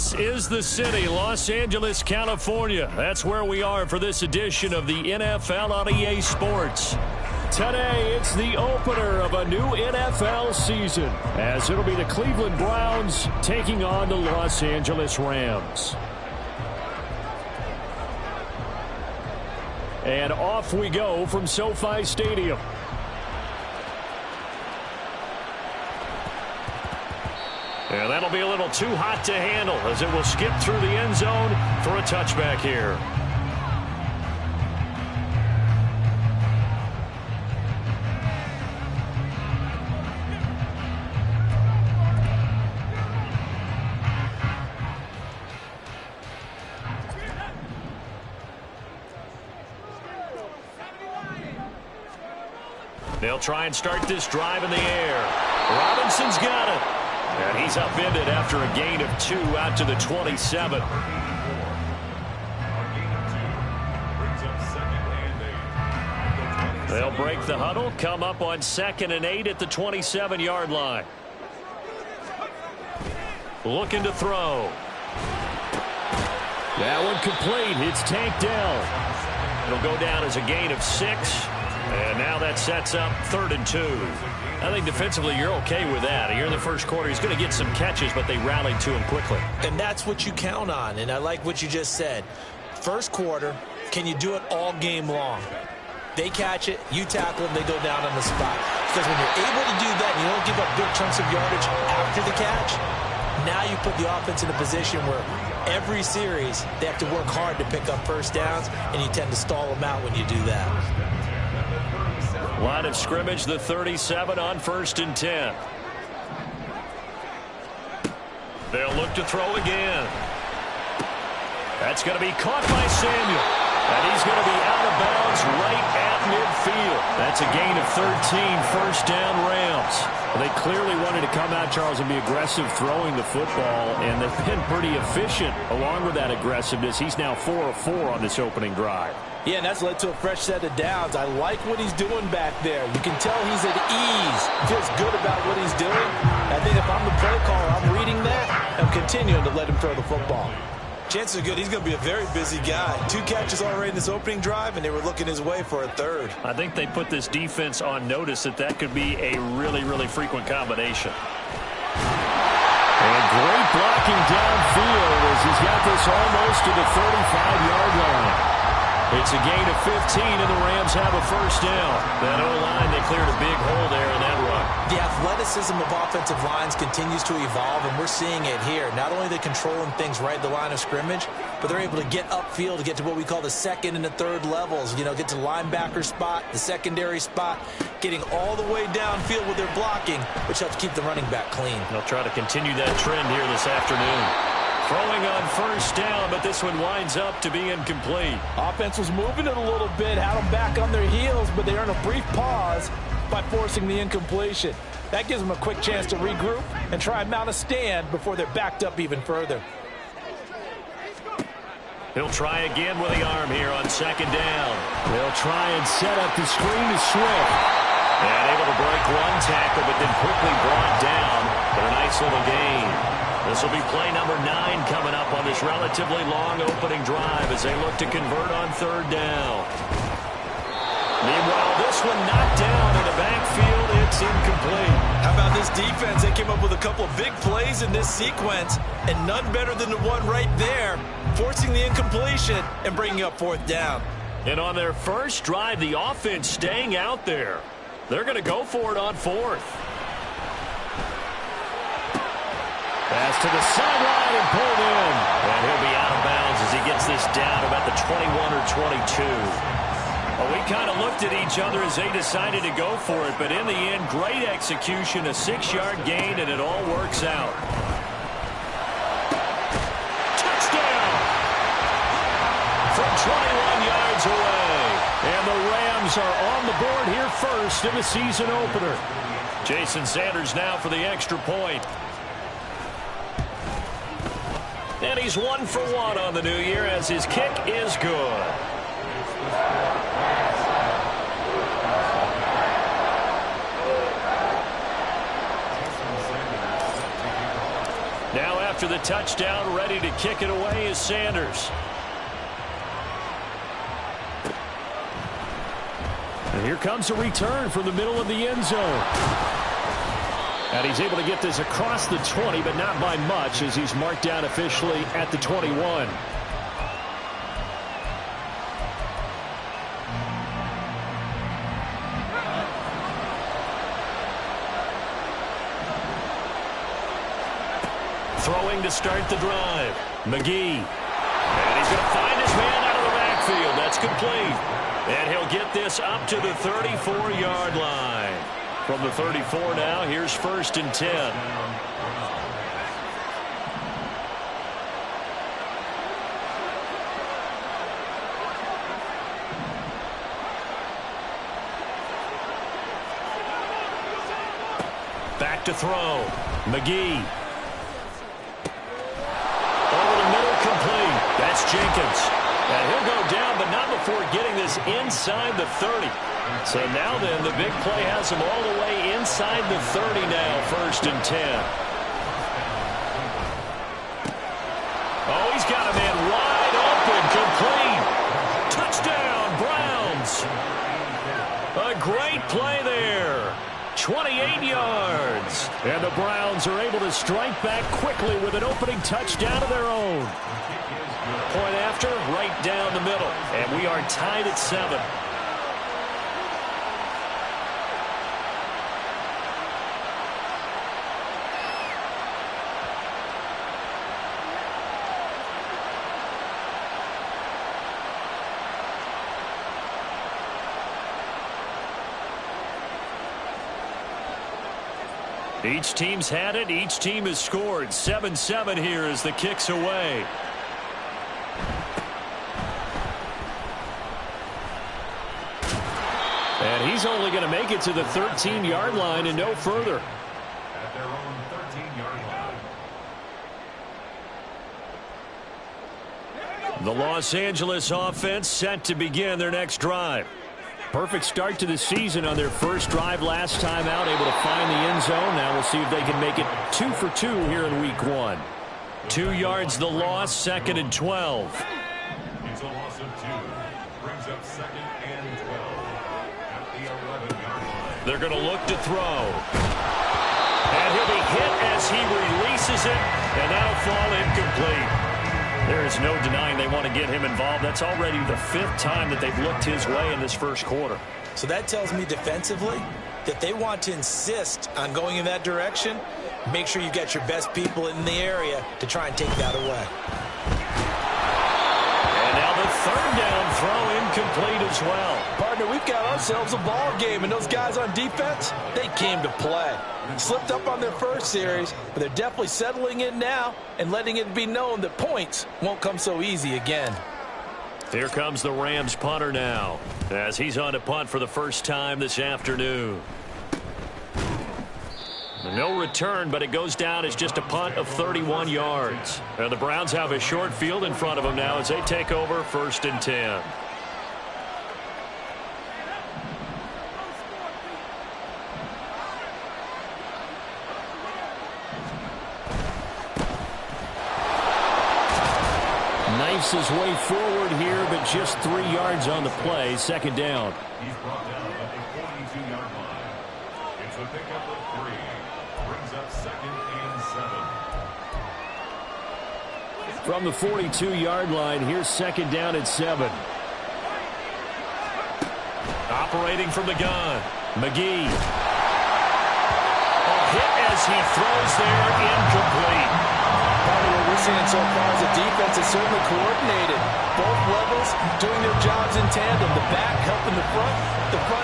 This is the city, Los Angeles, California. That's where we are for this edition of the NFL on EA Sports. Today, it's the opener of a new NFL season, as it'll be the Cleveland Browns taking on the Los Angeles Rams. And off we go from SoFi Stadium. And that'll be a little too hot to handle as it will skip through the end zone for a touchback here. They'll try and start this drive in the air. Robinson's got it. And he's upended after a gain of 2 out to the 27. They'll break the huddle, come up on 2nd and 8 at the 27-yard line. Looking to throw. That one complete. It's tanked down. It'll go down as a gain of 6. And now that sets up 3rd and 2. I think defensively you're okay with that. Here in the first quarter, he's going to get some catches, but they rallied to him quickly. And that's what you count on, and I like what you just said. First quarter, can you do it all game long? They catch it, you tackle them, they go down on the spot. Because when you're able to do that and you don't give up big chunks of yardage after the catch, now you put the offense in a position where every series they have to work hard to pick up first downs, and you tend to stall them out when you do that. Line of scrimmage, the 37 on 1st and 10. They'll look to throw again. That's going to be caught by Samuel. And he's going to be out of bounds right at midfield. That's a gain of 13, first down Rams. Well, they clearly wanted to come out, Charles, and be aggressive throwing the football, and they've been pretty efficient along with that aggressiveness. He's now 4 of 4 on this opening drive. Yeah, and that's led to a fresh set of downs. I like what he's doing back there. You can tell he's at ease. Feels good about what he's doing. I think if I'm the play caller, I'm reading that. I'm continuing to let him throw the football. Chances are good he's going to be a very busy guy. 2 catches already in this opening drive, and they were looking his way for a 3rd. I think they put this defense on notice that could be a really, really frequent combination. And great blocking downfield as he's got this almost to the 35-yard line. It's a gain of 15, and the Rams have a first down. That O-line, they cleared a big hole there in that run. The athleticism of offensive lines continues to evolve, and we're seeing it here. Not only are they controlling things right at the line of scrimmage, but they're able to get upfield to get to what we call the 2nd and the 3rd levels. You know, get to the linebacker spot, the secondary spot, getting all the way downfield with their blocking, which helps keep the running back clean. They'll try to continue that trend here this afternoon. Throwing on first down, but this one winds up to be incomplete. Offense was moving it a little bit, had them back on their heels, but they earned a brief pause by forcing the incompletion. That gives them a quick chance to regroup and try and mount a stand before they're backed up even further. He'll try again with the arm here on 2nd down. They'll try and set up the screen to Swift. And able to break one tackle, but then quickly brought down. But a nice little gain. This will be play number 9 coming up on this relatively long opening drive as they look to convert on 3rd down. Meanwhile, this one knocked down in the backfield. It's incomplete. How about this defense? They came up with a couple of big plays in this sequence, and none better than the one right there, forcing the incompletion and bringing up 4th down. And on their first drive, the offense staying out there. They're going to go for it on 4th. Pass to the sideline and pulled in. And he'll be out of bounds as he gets this down about the 21 or 22. Well, we kind of looked at each other as they decided to go for it, but in the end, great execution, a 6-yard gain, and it all works out. Touchdown! From 21 yards away. And the Rams are on the board here first in the season opener. Jason Sanders now for the extra point. And he's 1 for 1 on the new year as his kick is good. after the touchdown. Ready to kick it away is Sanders. And here comes a return from the middle of the end zone. And he's able to get this across the 20, but not by much, as he's marked down officially at the 21. Throwing to start the drive. McGee. And he's going to find his man out of the backfield. That's complete. And he'll get this up to the 34-yard line. From the 34 now, here's 1st and 10. Back to throw. McGee. Over the middle, complete. That's Jenkins. And he'll go down, but not before getting this inside the 30. So now then, the big play has him all the way inside the 30 now, 1st and 10. Oh, he's got a man wide open, complete. Touchdown, Browns. A great play there. 28 yards. And the Browns are able to strike back quickly with an opening touchdown of their own. Point after, right down the middle. And we are tied at 7. Each team's had it. Each team has scored. 7-7 here as the kick's away. And he's only going to make it to the 13-yard line and no further. At their own 13-yard line. The Los Angeles offense set to begin their next drive. Perfect start to the season on their first drive last time out, able to find the end zone. Now we'll see if they can make it 2 for 2 here in week 1. 2 yards the loss, 2nd and 12. It's a loss of 2. Brings up 2nd and 12 at the 11-yard line. They're going to look to throw. And he'll be hit as he releases it, and that'll fall incomplete. There is no denying they want to get him involved. That's already the 5th time that they've looked his way in this first quarter. So that tells me defensively that they want to insist on going in that direction. Make sure you get your best people in the area to try and take that away. And now the 3rd down throw incomplete as well. Partner, we've got ourselves a ball game, and those guys on defense, they came to play. Slipped up on their first series, but they're definitely settling in now and letting it be known that points won't come so easy again. Here comes the Rams punter now, as he's on to punt for the first time this afternoon. No return, but it goes down as just a punt of 31 yards. And the Browns have a short field in front of them now as they take over 1st and 10. Knifes his way forward here, but just 3 yards on the play. 2nd down. He's brought down at the 42-yard line. It's a pickup of 3. Brings up 2nd and 7. From the 42-yard line, here's 2nd down at 7. Operating from the gun, McGee. A hit as he throws there, incomplete. Part of what we're seeing so far is the defense is certainly coordinated. Both levels doing their jobs in tandem. The back helping the front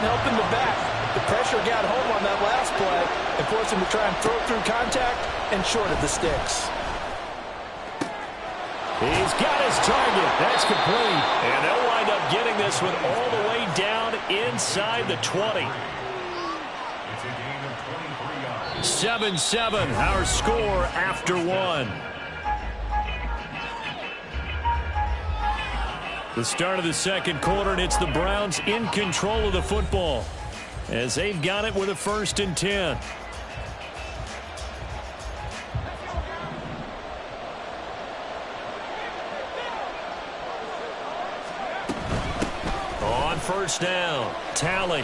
helping the back. The pressure got home on that last play and forced him to try and throw through contact and short of the sticks. He's got his target. That's complete. And they'll wind up getting this one all the way down inside the 20. It's a gain of 23 yards. 7-7, our score after 1. The start of the second quarter, and it's the Browns in control of the football as they've got it with a 1st and 10. on first down. Tally.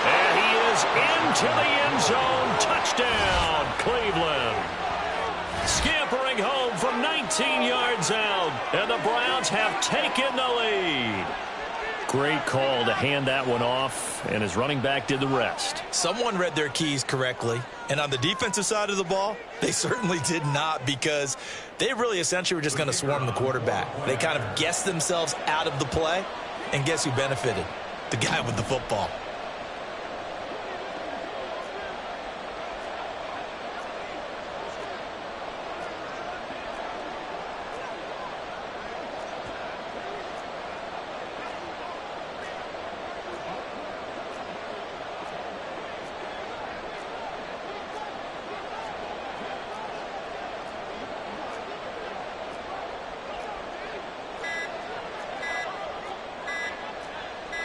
And he is into the end zone. Touchdown, Cleveland. Scampering home from 19 yards out. And the Browns have taken the lead. Great call to hand that one off, and his running back did the rest. Someone read their keys correctly, and on the defensive side of the ball, they certainly did not, because they really essentially were just going to swarm the quarterback. They kind of guessed themselves out of the play, and guess who benefited? The guy with the football.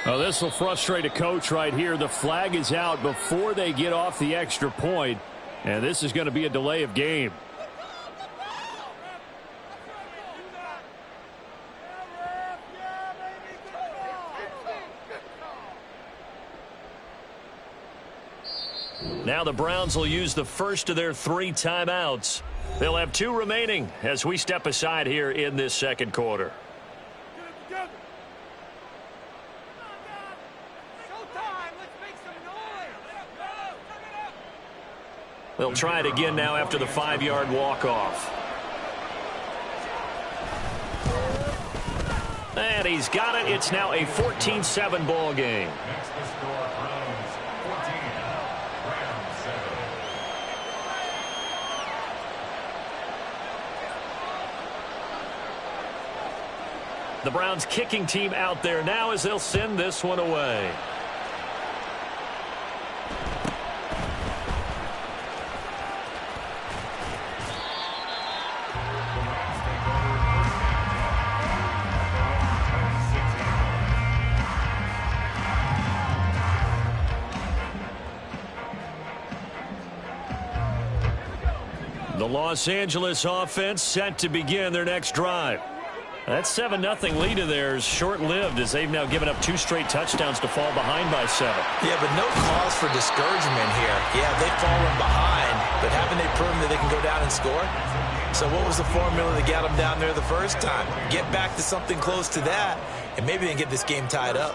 Oh, this will frustrate a coach right here. The flag is out before they get off the extra point, and this is going to be a delay of game. Now the Browns will use the first of their 3 timeouts. They'll have 2 remaining as we step aside here in this second quarter. They'll try it again now after the 5-yard walk-off. And he's got it. It's now a 14-7 ball game. Next to score, Browns 14, Rams 7. The Browns kicking team out there now as they'll send this one away. The Los Angeles offense set to begin their next drive. That 7-0 lead of theirs short-lived as they've now given up 2 straight touchdowns to fall behind by 7. Yeah, but no cause for discouragement here. Yeah, they've fallen behind, but haven't they proven that they can go down and score? So what was the formula that got them down there the first time? Get back to something close to that, and maybe they can get this game tied up.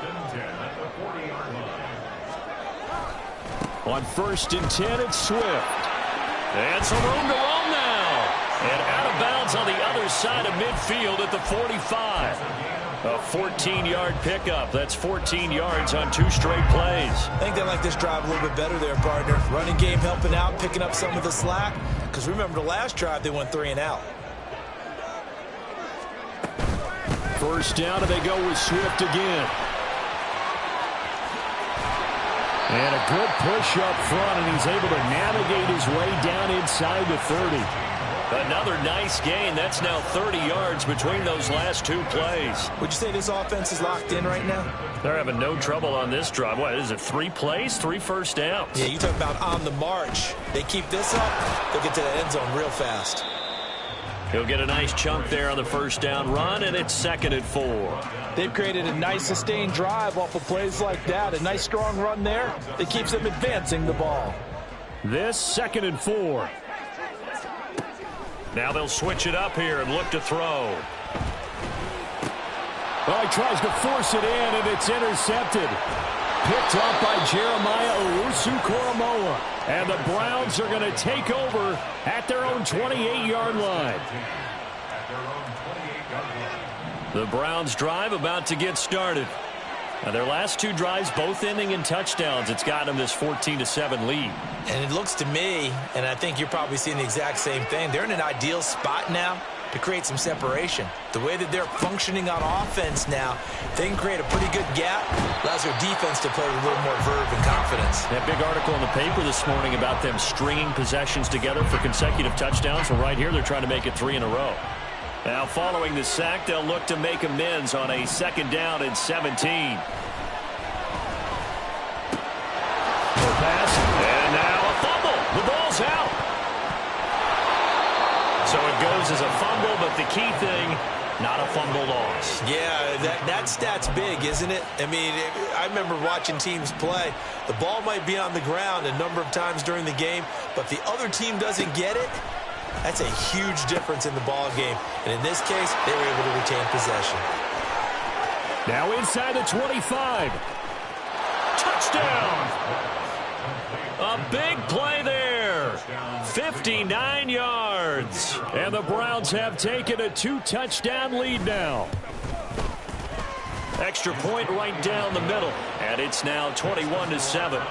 On 1st and 10, it's Swift. And some room to roam now. And out of bounds on the other side of midfield at the 45. A 14-yard pickup. That's 14 yards on 2 straight plays. I think they like this drive a little bit better there, partner. Running game helping out, picking up some of the slack. Because remember, the last drive, they went 3 and out. First down, and they go with Swift again. And a good push up front, and he's able to navigate his way down inside the 30. Another nice gain. That's now 30 yards between those last 2 plays. Would you say this offense is locked in right now? They're having no trouble on this drive. What is it, 3 plays, 3 first downs? Yeah, you talk about on the march. They keep this up, they'll get to the end zone real fast. He'll get a nice chunk there on the first down run, and it's 2nd and 4. They've created a nice sustained drive off of plays like that. A nice strong run there that keeps them advancing the ball. This 2nd and 4. Now they'll switch it up here and look to throw. Well, he tries to force it in, and it's intercepted. Picked up by Jeremiah Owusu-Koramoah. And the Browns are going to take over at their own 28-yard line. The Browns drive about to get started. Now their last 2 drives both ending in touchdowns. It's got them this 14-7 lead. And it looks to me, and I think you're probably seeing the exact same thing, they're in an ideal spot now to create some separation. The way that they're functioning on offense now, they can create a pretty good gap. Allows their defense to play with a little more verve and confidence. That big article in the paper this morning about them stringing possessions together for consecutive touchdowns. Well, right here, they're trying to make it 3 in a row. Now, following the sack, they'll look to make amends on a 2nd down and 17. Pass, and now a fumble. The ball's out. So it goes as a fumble, but the key thing, Not a fumble loss. Yeah, that stat's big, isn't it? I mean, I remember watching teams play. The ball might be on the ground a number of times during the game, but if the other team doesn't get it, that's a huge difference in the ball game. And in this case, they were able to retain possession. Now inside the 25. Touchdown! A big play there. 59 yards. And the Browns have taken a 2-touchdown lead now. Extra point right down the middle. And it's now 21-7.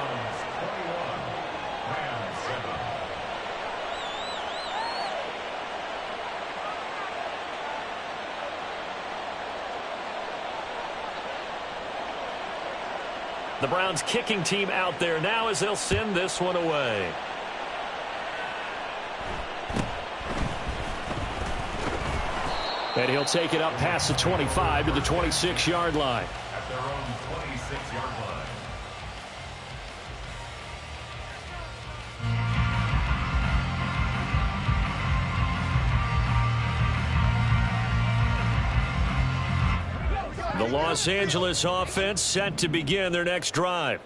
The Browns kicking team out there now as they'll send this one away. And he'll take it up past the 25 to the 26-yard line. At their own 26-yard line. The Los Angeles offense set to begin their next drive.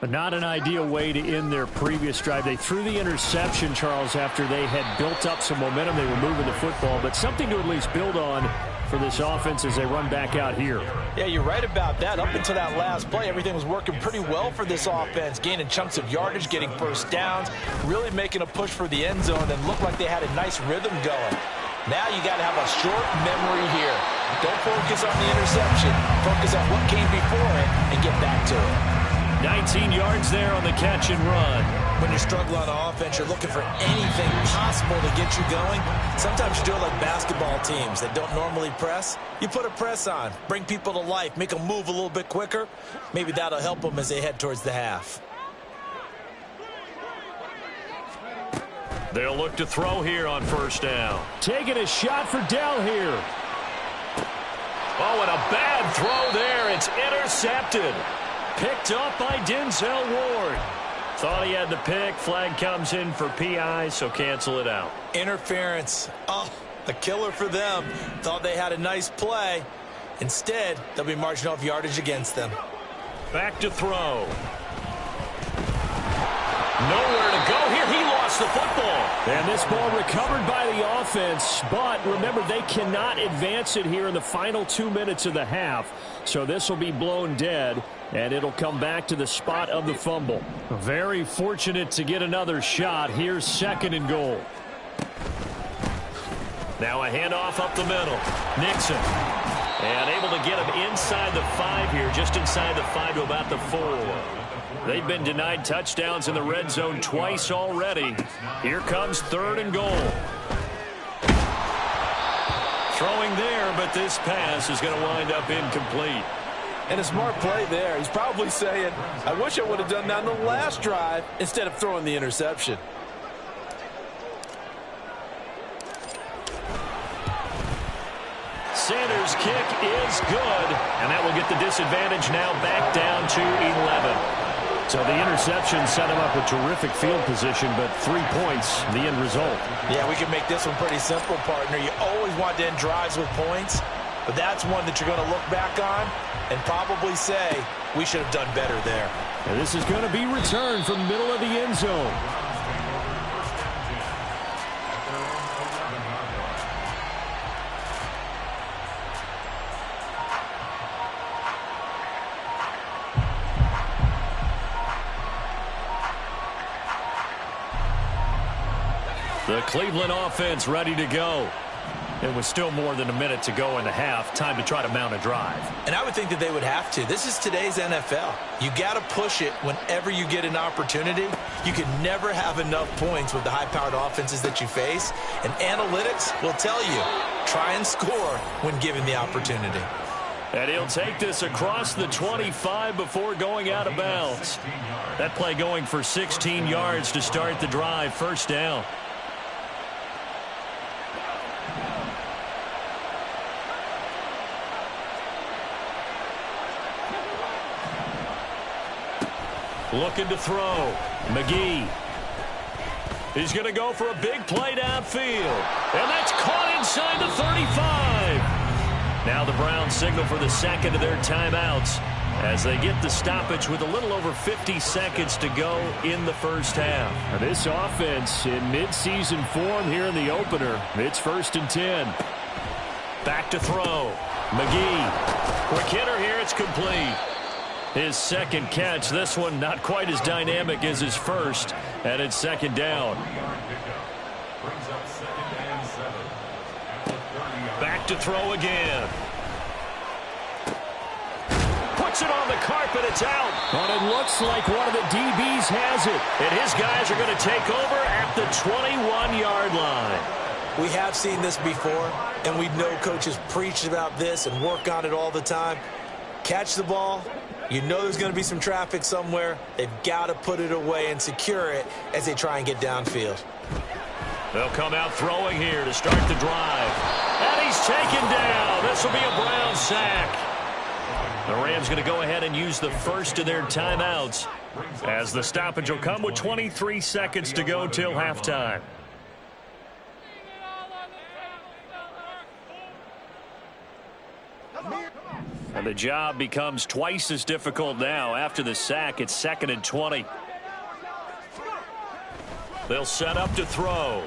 But not an ideal way to end their previous drive. They threw the interception, Charles, after they had built up some momentum. They were moving the football, but something to at least build on for this offense as they run back out here. Yeah, you're right about that. Up until that last play, everything was working pretty well for this offense, gaining chunks of yardage, getting first downs, really making a push for the end zone, and looked like they had a nice rhythm going. Now you got to have a short memory here. Don't focus on the interception. Focus on what came before it and get back to it. 19 yards there on the catch and run. When you're struggling on offense, you're looking for anything possible to get you going. Sometimes you do it like basketball teams that don't normally press. You put a press on, bring people to life, make them move a little bit quicker. Maybe that'll help them as they head towards the half. They'll look to throw here on first down. Taking a shot for Dell here. Oh, and a bad throw there. It's intercepted. Picked up by Denzel Ward. Thought he had the pick. Flag comes in for PI, so cancel it out. Interference. Oh, a killer for them. Thought they had a nice play. Instead, they'll be marching off yardage against them. Back to throw. Nowhere to go here. He lost the football. And this ball recovered by the offense. But remember, they cannot advance it here in the final 2 minutes of the half. So this will be blown dead. And it'll come back to the spot of the fumble. Very fortunate to get another shot. Here's 2nd and goal. Now a handoff up the middle. Nixon. And able to get him inside the 5 here. Just inside the 5 to about the 4. They've been denied touchdowns in the red zone twice already. Here comes 3rd and goal. Throwing there, but this pass is going to wind up incomplete. And a smart play there. He's probably saying, I wish I would have done that on the last drive instead of throwing the interception. Sanders' kick is good, and that will get the disadvantage now back down to 11. So the interception set him up a terrific field position, but 3 points, the end result. Yeah, we can make this one pretty simple, partner. You always want to end drives with points, but that's one that you're going to look back on and probably say, we should have done better there. And this is going to be returned from the middle of the end zone. The Cleveland offense ready to go. It was still more than a minute to go in the half. Time to try to mount a drive. And I would think that they would have to. This is today's NFL. You got to push it whenever you get an opportunity. You can never have enough points with the high-powered offenses that you face. And analytics will tell you, try and score when given the opportunity. And he'll take this across the 25 before going out of bounds. That play going for 16 yards to start the drive. First down. Looking to throw. McGee. He's going to go for a big play downfield. And that's caught inside the 35. Now the Browns signal for the second of their timeouts as they get the stoppage with a little over 50 seconds to go in the first half. Now this offense in midseason form here in the opener. It's 1st and 10. Back to throw. McGee. Quick hitter here. It's complete. His second catch. This one not quite as dynamic as his first. And it's 2nd down. Back to throw again. Puts it on the carpet. It's out. But it looks like one of the DBs has it. And his guys are going to take over at the 21-yard line. We have seen this before, and we know coaches preach about this and work on it all the time. Catch the ball. You know there's going to be some traffic somewhere. They've got to put it away and secure it as they try and get downfield. They'll come out throwing here to start the drive. And he's taken down. This will be a Brown sack. The Rams going to go ahead and use the first of their timeouts as the stoppage will come with 23 seconds to go till halftime. And the job becomes twice as difficult now. After the sack, it's 2nd and 20. They'll set up to throw.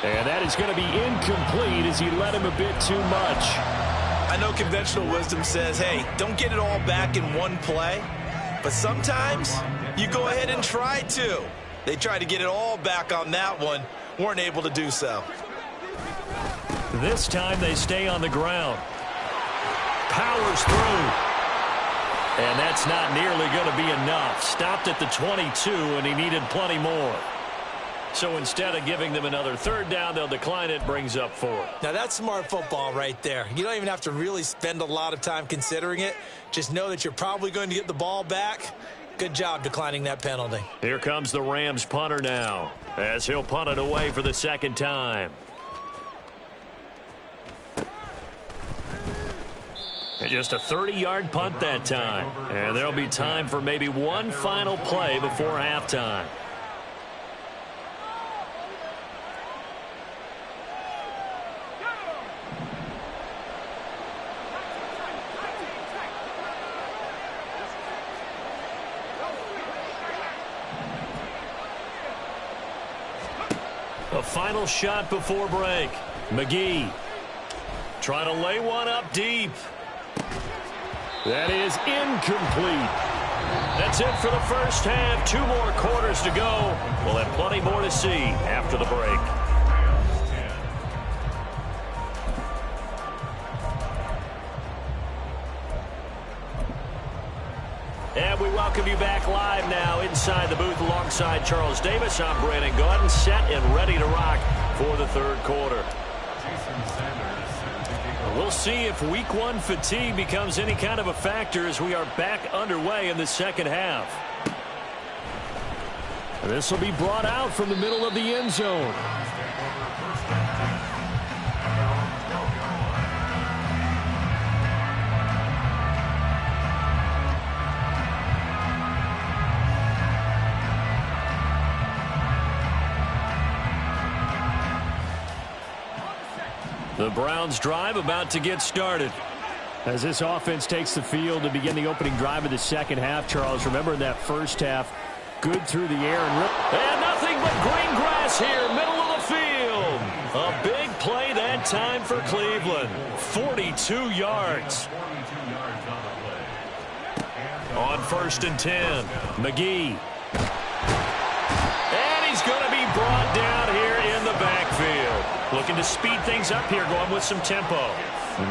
And that is going to be incomplete as he led him a bit too much. I know conventional wisdom says, hey, don't get it all back in one play. But sometimes you go ahead and try to. They tried to get it all back on that one. Weren't able to do so. This time they stay on the ground. Powers through. And that's not nearly going to be enough. Stopped at the 22, and he needed plenty more. So instead of giving them another 3rd down, they'll decline it, brings up 4. Now that's smart football right there. You don't even have to really spend a lot of time considering it. Just know that you're probably going to get the ball back. Good job declining that penalty. Here comes the Rams punter now as he'll punt it away for the 2nd time. And just a 30-yard punt that time. And there'll be time for maybe one final play before halftime. A final shot before break. McGee trying to lay one up deep. That is incomplete. That's it for the first half. 2 more quarters to go. We'll have plenty more to see after the break. And we welcome you back live now inside the booth alongside Charles Davis. I'm Brandon Gaudin, set and ready to rock for the 3rd quarter. We'll see if week 1 fatigue becomes any kind of a factor as we are back underway in the 2nd half. And this will be brought out from the middle of the end zone. The Browns drive about to get started. As this offense takes the field to begin the opening drive of the 2nd half, Charles, remember in that first half, good through the air. And nothing but green grass here, middle of the field. A big play that time for Cleveland. 42 yards. On 1st and 10, McGee. And he's going to be brought down here in the backfield. Looking to speed things up here, going with some tempo.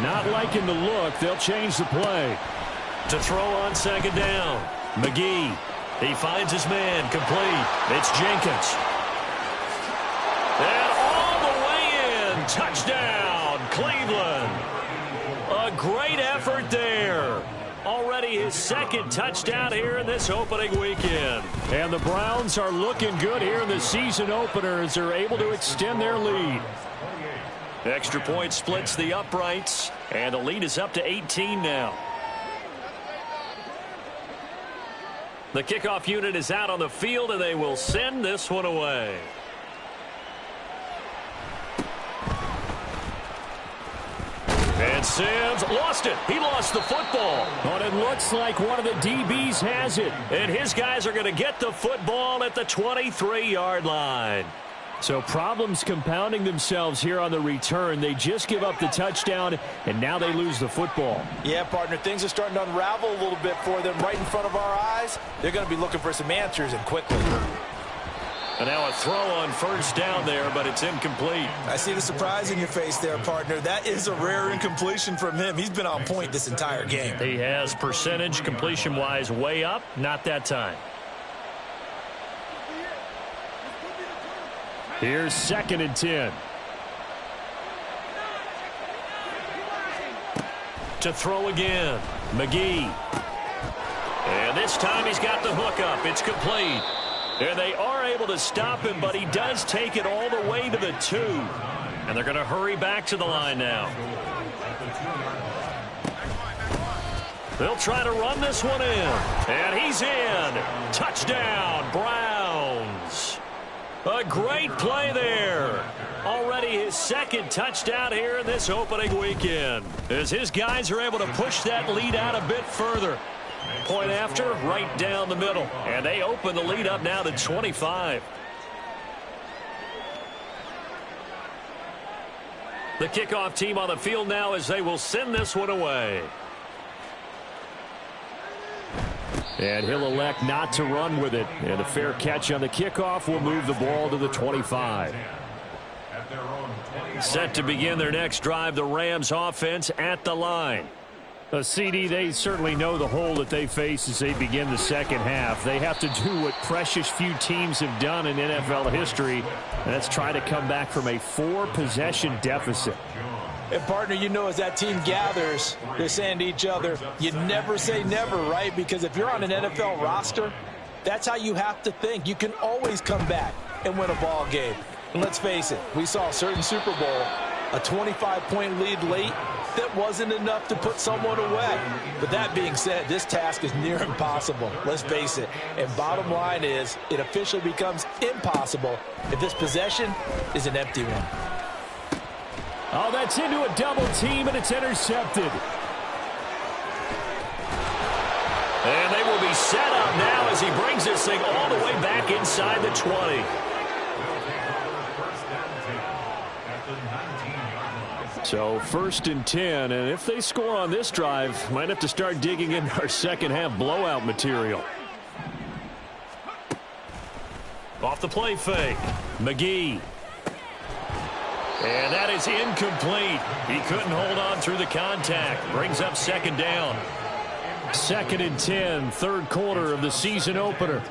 Not liking the look. They'll change the play. To throw on 2nd down. McGee. He finds his man complete. It's Jenkins. And all the way in. Touchdown, Cleveland. A great effort there. Already his 2nd touchdown here in this opening weekend. And the Browns are looking good here in the season opener as they're able to extend their lead. Extra point splits the uprights, and the lead is up to 18 now. The kickoff unit is out on the field, and they will send this one away. And Sims lost it. He lost the football. But it looks like one of the DBs has it. And his guys are going to get the football at the 23-yard line. So problems compounding themselves here on the return. They just give up the touchdown, and now they lose the football. Yeah, partner, things are starting to unravel a little bit for them right in front of our eyes. They're going to be looking for some answers, and quickly. And now a throw on first down there, but it's incomplete. I see the surprise in your face there, partner. That is a rare incompletion from him. He's been on point this entire game. He has percentage completion-wise way up. Not that time. Here's 2nd and 10. To throw again, McGee. And this time he's got the hook up. It's complete. And they are able to stop him, but he does take it all the way to the 2. And they're going to hurry back to the line now. They'll try to run this one in. And he's in. Touchdown, Browns. A great play there. Already his 2nd touchdown here in this opening weekend, as his guys are able to push that lead out a bit further. Point after, right down the middle. And they open the lead up now to 25. The kickoff team on the field now as they will send this one away. And he'll elect not to run with it. And a fair catch on the kickoff will move the ball to the 25. Set to begin their next drive, the Rams offense at the line. A CD, they certainly know the hole that they face as they begin the second half. They have to do what precious few teams have done in NFL history, and that's try to come back from a 4-possession deficit. And, partner, you know, as that team gathers, they're saying to each other, you never say never, right? Because if you're on an NFL roster, that's how you have to think. You can always come back and win a ball game. And let's face it, we saw a certain Super Bowl, a 25-point lead late, that wasn't enough to put someone away. But that being said, this task is near impossible. Let's face it. And bottom line is, it officially becomes impossible if this possession is an empty one. Oh, that's into a double team, and it's intercepted. And they will be set up now as he brings this thing all the way back inside the 20. So 1st and 10, and if they score on this drive, might have to start digging in our second half blowout material. Off the play fake, McGee. And that is incomplete. He couldn't hold on through the contact. Brings up 2nd down. 2nd and 10, 3rd quarter of the season opener.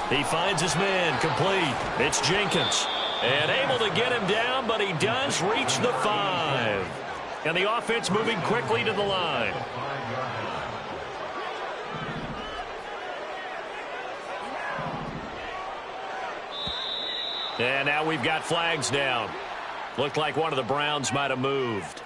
He finds his man, complete. It's Jenkins. And able to get him down, but he does reach the 5. And the offense moving quickly to the line. And now we've got flags down. Looked like one of the Browns might have moved.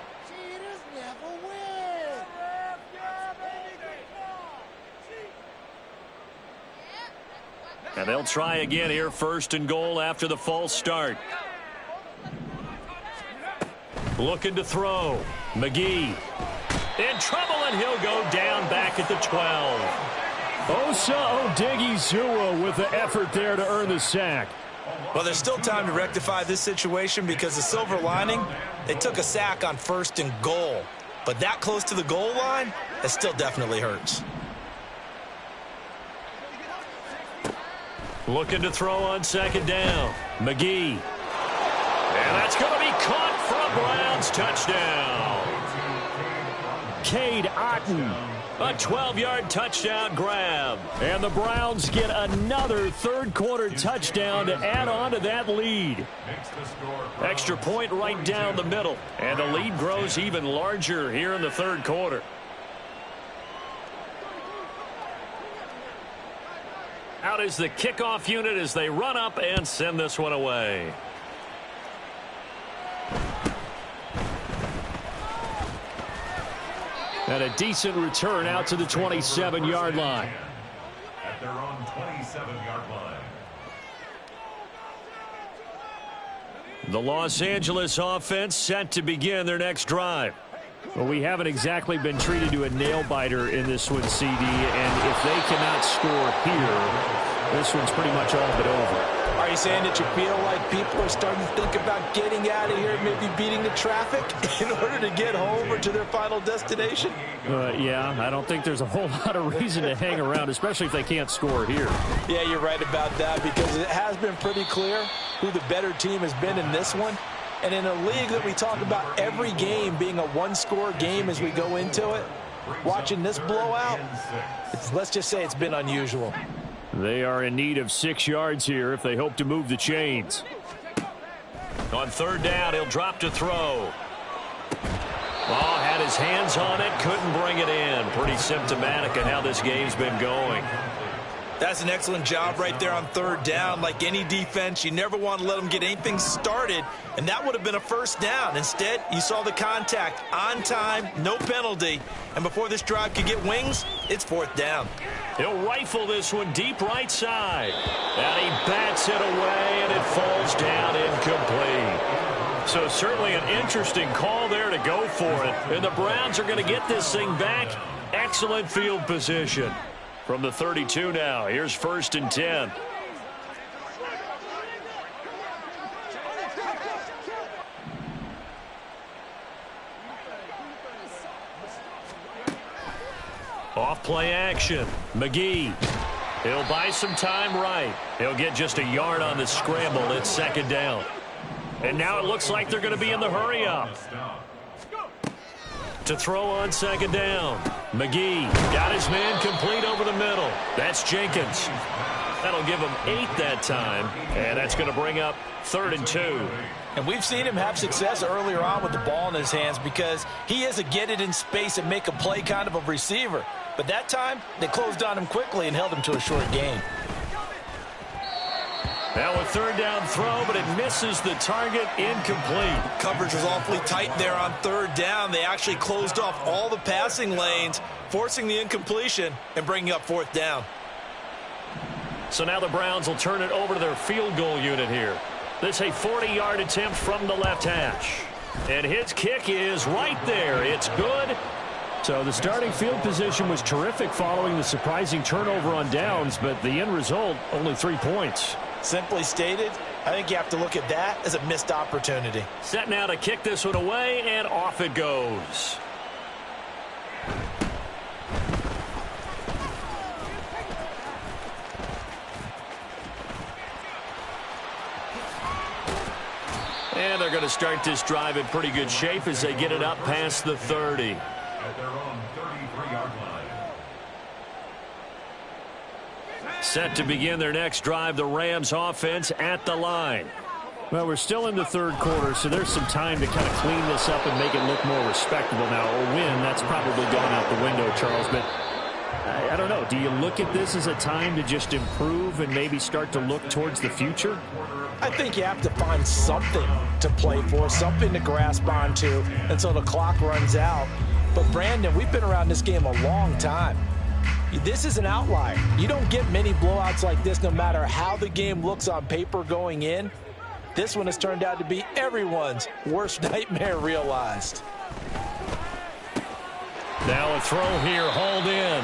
And they'll try again here, 1st and goal after the false start. Looking to throw. McGee. In trouble, and he'll go down back at the 12. Osa Odighizuwa with the effort there to earn the sack. Well, there's still time to rectify this situation because the silver lining, they took a sack on 1st and goal. But that close to the goal line, that still definitely hurts. Looking to throw on 2nd down. McGee. And that's going to be caught for a Browns touchdown. Cade Otton. A 12-yard touchdown grab. And the Browns get another 3rd quarter touchdown to add on to that lead. Extra point right down the middle. And the lead grows even larger here in the 3rd quarter. Out is the kickoff unit as they run up and send this one away. And a decent return out to the 27-yard line. At their own 27-yard line. The Los Angeles offense set to begin their next drive. Well, we haven't exactly been treated to a nail-biter in this one, CD, and if they cannot score here, this one's pretty much all but over. Are you saying that you feel like people are starting to think about getting out of here, maybe beating the traffic in order to get home or to their final destination? Yeah, I don't think there's a whole lot of reason to hang around, especially if they can't score here. Yeah, you're right about that, because it has been pretty clear who the better team has been in this one. And in a league that we talk about every game being a one-score game as we go into it, watching this blowout, let's just say it's been unusual. They are in need of 6 yards here if they hope to move the chains. On third down, he'll drop to throw. Ball had his hands on it, couldn't bring it in. Pretty symptomatic of how this game's been going. That's an excellent job right there on third down. Like any defense, you never want to let them get anything started, and that would have been a first down. Instead, you saw the contact on time, no penalty, and before this drive could get wings, it's fourth down. He'll rifle this one deep right side. And he bats it away, and it falls down incomplete. So certainly an interesting call there to go for it. And the Browns are going to get this thing back. Excellent field position. From the 32 now, here's 1st and 10. Off play action. McGee. He'll buy some time right. He'll get just a yard on the scramble. It's second down. And now it looks like they're going to be in the hurry up. To throw on second down. McGee got his man complete over the middle. That's Jenkins. That'll give him 8 that time. And that's going to bring up 3rd and 2. And we've seen him have success earlier on with the ball in his hands because he is a get it in space and make a play kind of a receiver. But that time, they closed on him quickly and held him to a short gain. Now a third down throw, but it misses the target, incomplete. Coverage was awfully tight there on third down. They actually closed off all the passing lanes, forcing the incompletion and bringing up fourth down. So now the Browns will turn it over to their field goal unit here. This is a 40-yard attempt from the left hash. And his kick is right there. It's good. So the starting field position was terrific following the surprising turnover on downs, but the end result, only 3 points. Simply stated, I think you have to look at that as a missed opportunity. Set now to kick this one away, and off it goes. And they're going to start this drive in pretty good shape as they get it up past the 30. At their own 33-yard line. Set to begin their next drive, the Rams offense at the line. Well, we're still in the third quarter, so there's some time to kind of clean this up and make it look more respectable now. A win, that's probably gone out the window, Charles, but I don't know. Do you look at this as a time to just improve and maybe start to look towards the future? I think you have to find something to play for, something to grasp onto until the clock runs out. But, Brandon, we've been around this game a long time. This is an outlier. You don't get many blowouts like this no matter how the game looks on paper going in. This one has turned out to be everyone's worst nightmare realized. Now a throw here, hauled in.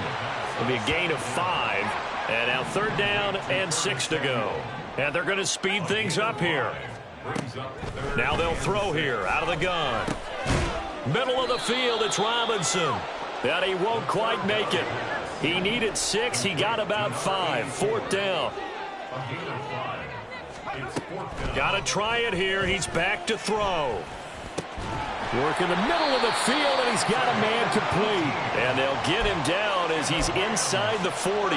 It'll be a gain of 5. And now third down and 6 to go. And they're going to speed things up here. Now they'll throw here out of the gun. Middle of the field, it's Robinson. And he won't quite make it. He needed 6. He got about 5. Fourth down. Got to try it here. He's back to throw. Work in the middle of the field, and he's got a man complete. And they'll get him down as he's inside the 40.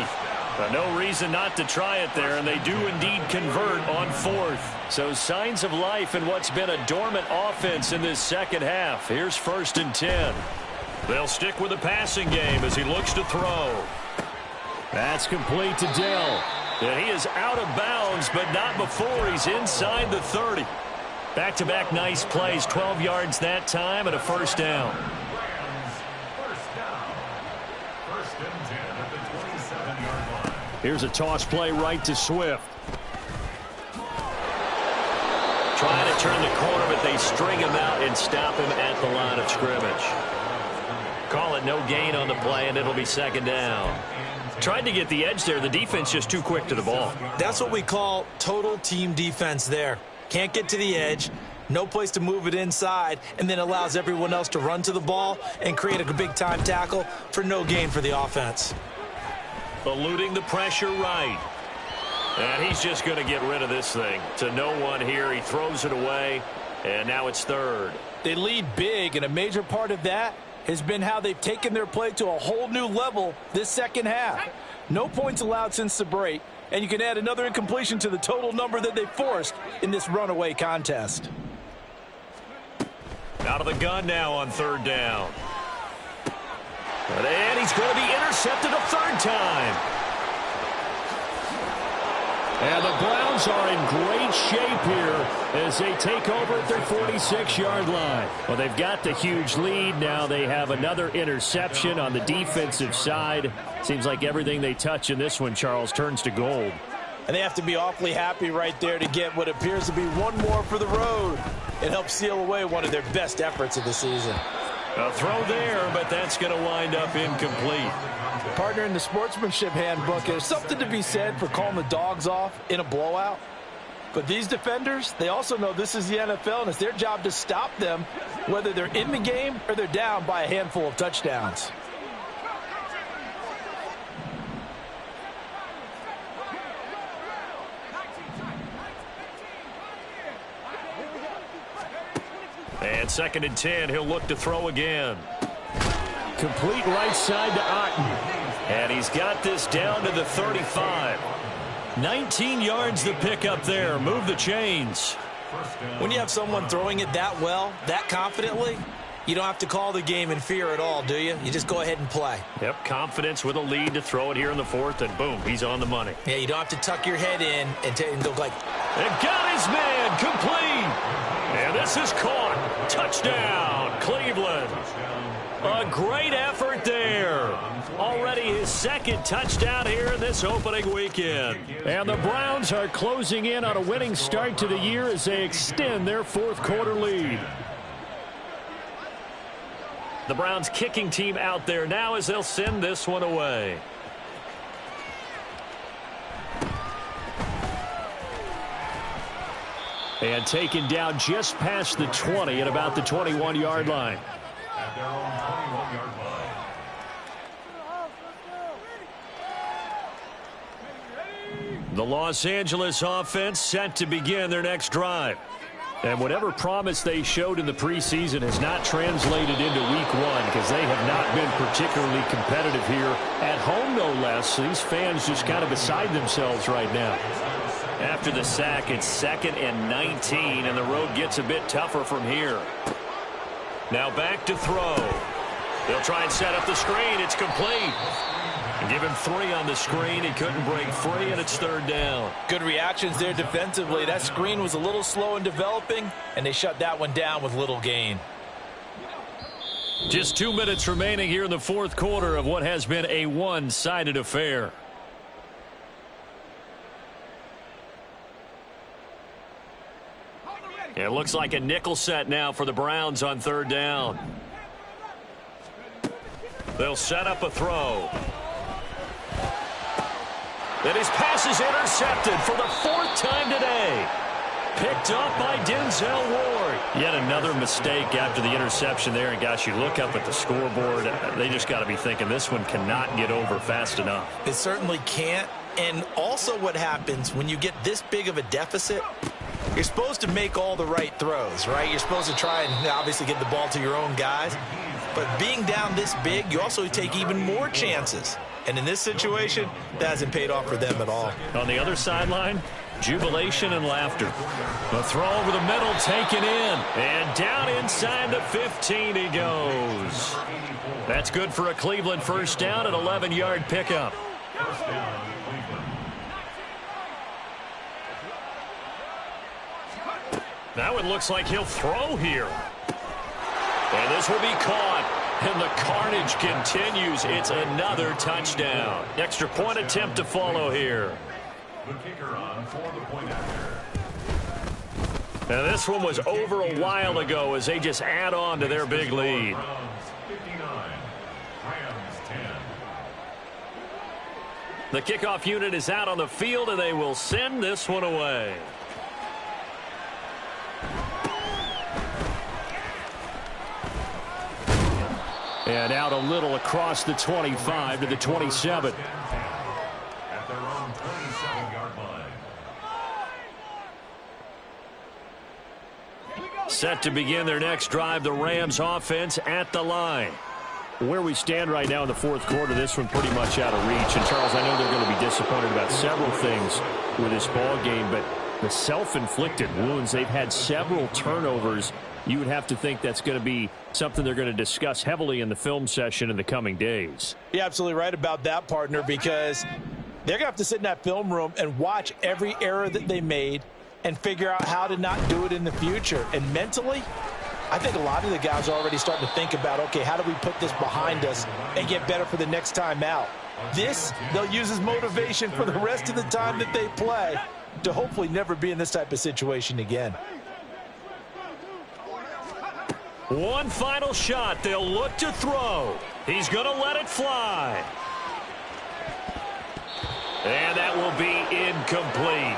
No reason not to try it there, and they do indeed convert on fourth. So signs of life in what's been a dormant offense in this second half. Here's 1st and 10. They'll stick with the passing game as he looks to throw. That's complete to Dell. And he is out of bounds, but not before he's inside the 30. Back-to-back nice plays, 12 yards that time and a first down. Here's a toss play right to Swift. Trying to turn the corner, but they string him out and stop him at the line of scrimmage. Call it no gain on the play, and it'll be second down. Tried to get the edge there. The defense just too quick to the ball. That's what we call total team defense there. Can't get to the edge, no place to move it inside, and then allows everyone else to run to the ball and create a big-time tackle for no gain for the offense. Eluding the pressure right. And he's just going to get rid of this thing. To no one here. He throws it away, and now it's third. They lead big, and a major part of that has been how they've taken their play to a whole new level this second half. No points allowed since the break, and you can add another incompletion to the total number that they forced in this runaway contest. Out of the gun now on third down. And he's going to be intercepted a third time. And the Browns are in great shape here as they take over at their 46-yard line. Well, they've got the huge lead. Now they have another interception on the defensive side. Seems like everything they touch in this one, Charles, turns to gold. And they have to be awfully happy right there to get what appears to be one more for the road. It helps seal away one of their best efforts of the season. A throw there, but that's going to wind up incomplete. Partner, in the sportsmanship handbook, there's something to be said for calling the dogs off in a blowout. But these defenders, they also know this is the NFL, and it's their job to stop them, whether they're in the game or they're down by a handful of touchdowns. And second and 10, he'll look to throw again. Complete right side to Otten. And he's got this down to the 35. 19 yards to pick up there. Move the chains. When you have someone throwing it that well, that confidently, you don't have to call the game in fear at all, do you? You just go ahead and play. Yep, confidence with a lead to throw it here in the fourth, and boom, he's on the money. Yeah, you don't have to tuck your head in and go like... And got his man, complete. And this is caught. Touchdown, Cleveland. A great effort there. Already his second touchdown here in this opening weekend. And the Browns are closing in on a winning start to the year as they extend their fourth quarter lead. The Browns kicking team out there now as they'll send this one away. And taken down just past the 20 at about the 21-yard line. At their own 21-yard line. The Los Angeles offense set to begin their next drive. And whatever promise they showed in the preseason has not translated into week one because they have not been particularly competitive here at home, no less. So these fans just kind of beside themselves right now. After the sack, it's 2nd and 19, and the road gets a bit tougher from here. Now back to throw. They'll try and set up the screen. It's complete. And give him 3 on the screen. He couldn't break free, and it's third down. Good reactions there defensively. That screen was a little slow in developing, and they shut that one down with little gain. Just 2 minutes remaining here in the fourth quarter of what has been a one-sided affair. It looks like a nickel set now for the Browns on third down. They'll set up a throw. Then his pass is intercepted for the 4th time today. Picked up by Denzel Ward. Yet another mistake after the interception there. And, gosh, you look up at the scoreboard. They just got to be thinking this one cannot get over fast enough. It certainly can't. And also what happens when you get this big of a deficit, you're supposed to make all the right throws, right? You're supposed to try and obviously get the ball to your own guys. But being down this big, you also take even more chances. And in this situation, that hasn't paid off for them at all. On the other sideline, jubilation and laughter. The throw over the middle taken in. And down inside the 15 he goes. That's good for a Cleveland first down, an 11-yard pickup. First down, Cleveland. Now it looks like he'll throw here. And this will be caught. And the carnage continues. It's another touchdown. Extra point attempt to follow here. The kicker on for the point after. And this one was over a while ago as they just add on to their big lead. Browns 59, Rams 10. The kickoff unit is out on the field, and they will send this one away. And out a little across the 25 to the 27. At their own 27-yard line. Set to begin their next drive, the Rams offense at the line. Where we stand right now in the fourth quarter, this one pretty much out of reach. And, Charles, I know they're going to be disappointed about several things with this ball game, but the self-inflicted wounds, they've had several turnovers. You would have to think that's going to be something they're going to discuss heavily in the film session in the coming days. You're absolutely right about that, partner, because they're going to have to sit in that film room and watch every error that they made and figure out how to not do it in the future. And mentally, I think a lot of the guys are already starting to think about, okay, how do we put this behind us and get better for the next time out? This, they'll use as motivation for the rest of the time that they play to hopefully never be in this type of situation again. One final shot. They'll look to throw. He's going to let it fly. And that will be incomplete.